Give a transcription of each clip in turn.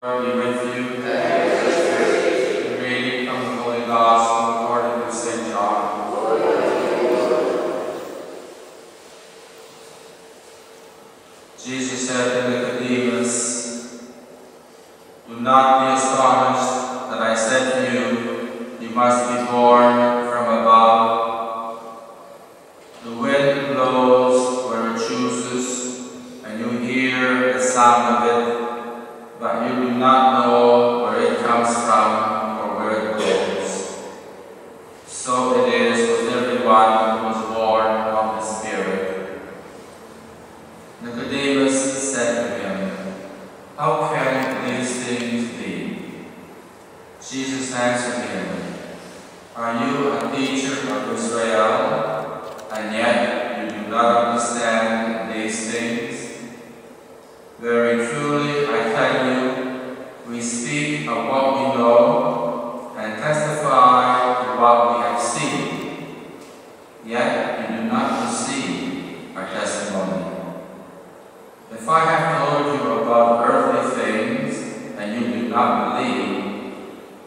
Lord be with you. The reading from the Holy Gospel according to St. John. Jesus said to Nicodemus, "Do not be astonished that I said to you, you must be born from above. The wind blows where it chooses, and you hear the sound of it, but you do not know where it comes from or where it goes. So it is with everyone who is born of the Spirit." Nicodemus said to him, "How can these things be?" Jesus answered him, "Are you a teacher of Israel, and yet you do not understand these things? Very truly, I tell you, we speak of what we know and testify to what we have seen, yet you do not receive our testimony. If I have told you about earthly things and you do not believe,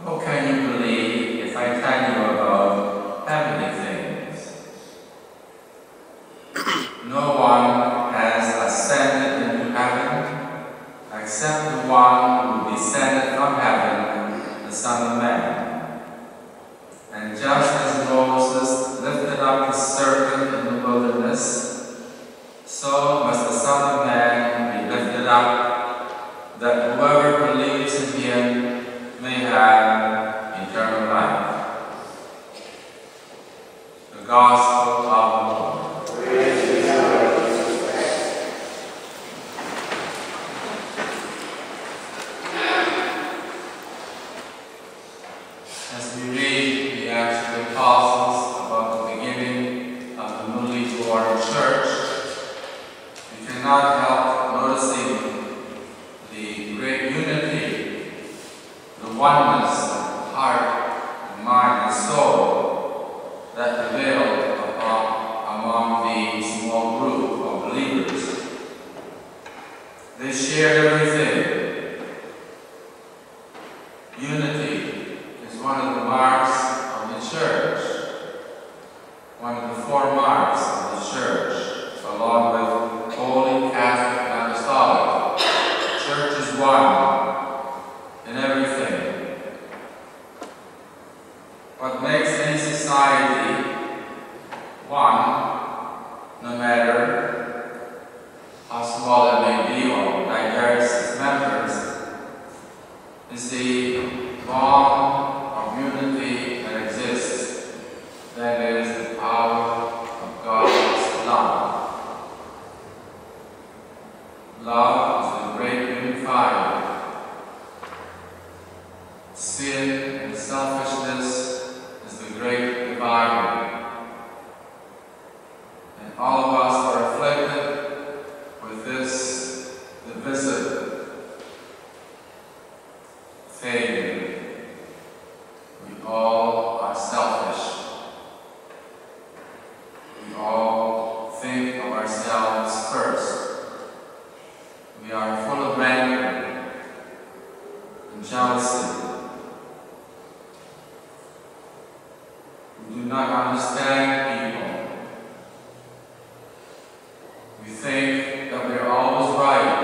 how can you believe if I tell you about heavenly things? No one has ascended into heaven except the one who descended from heaven, the Son of Man. And just as Moses lifted up his serpent in the wilderness, so must the Son of Man be lifted up, that whoever believes in him may have eternal life." The Gospel of the Lord. As we read the Acts of the Apostles about the beginning of the newly born church, we cannot help noticing the great unity, the oneness of heart, and mind, and soul that prevailed among the small group of believers. They shared everything. Unity is one of the marks of the church, one of the four marks of the church, along with Holy, Catholic, and Apostolic. The church is one in everything. What makes any society one, no matter how small it may be or diverse its members, is the bond of unity that exists. That is the power of God's love. Love is the great unifier. Sin and selfishness is the great divider. And all of us are afflicted with this divisive failure. We all are selfish. We all think of ourselves first. We are full of anger and jealousy. We do not understand people. We think that we are always right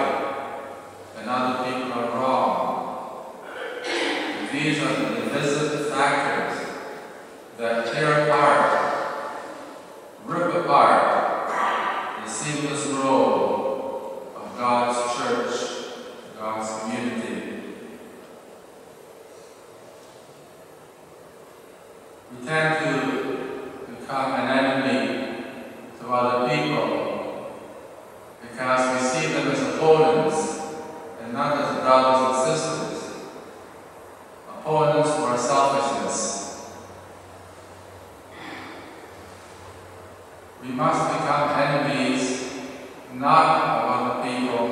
and other people are wrong. These are the divisive factors that tear apart, rip apart the seamless road of God's church, God's community. We tend to become an enemy to other people because we see them as opponents and not as brothers and sisters. Opponents for selfishness. We must become enemies not of other people,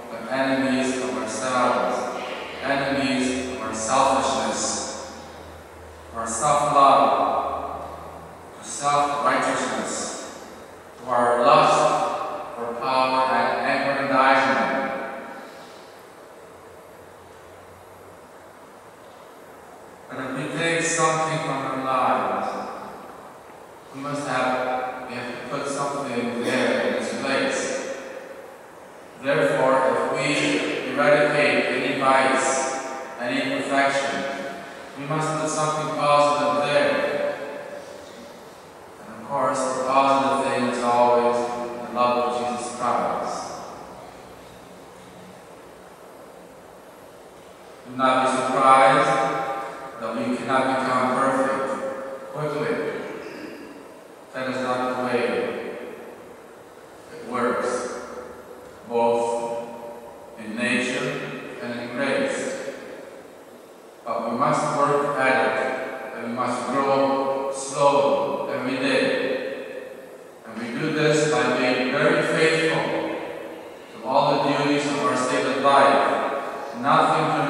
but enemies of ourselves, enemies of our selfishness, our self-love, to self-righteousness, to our lust for power and aggrandizement. But if we take something from our lives, we have to put something there in its place. Therefore, if we eradicate any vice, any imperfection, we must put something positive there. And of course, the positive thing is always the love of Jesus Christ. Do not be surprised that we cannot become perfect quickly. That is not the way it works, both in nature and in grace. But we must work at it, and we must grow slowly every day. And we do this by being very faithful to all the duties of our state of life, nothing to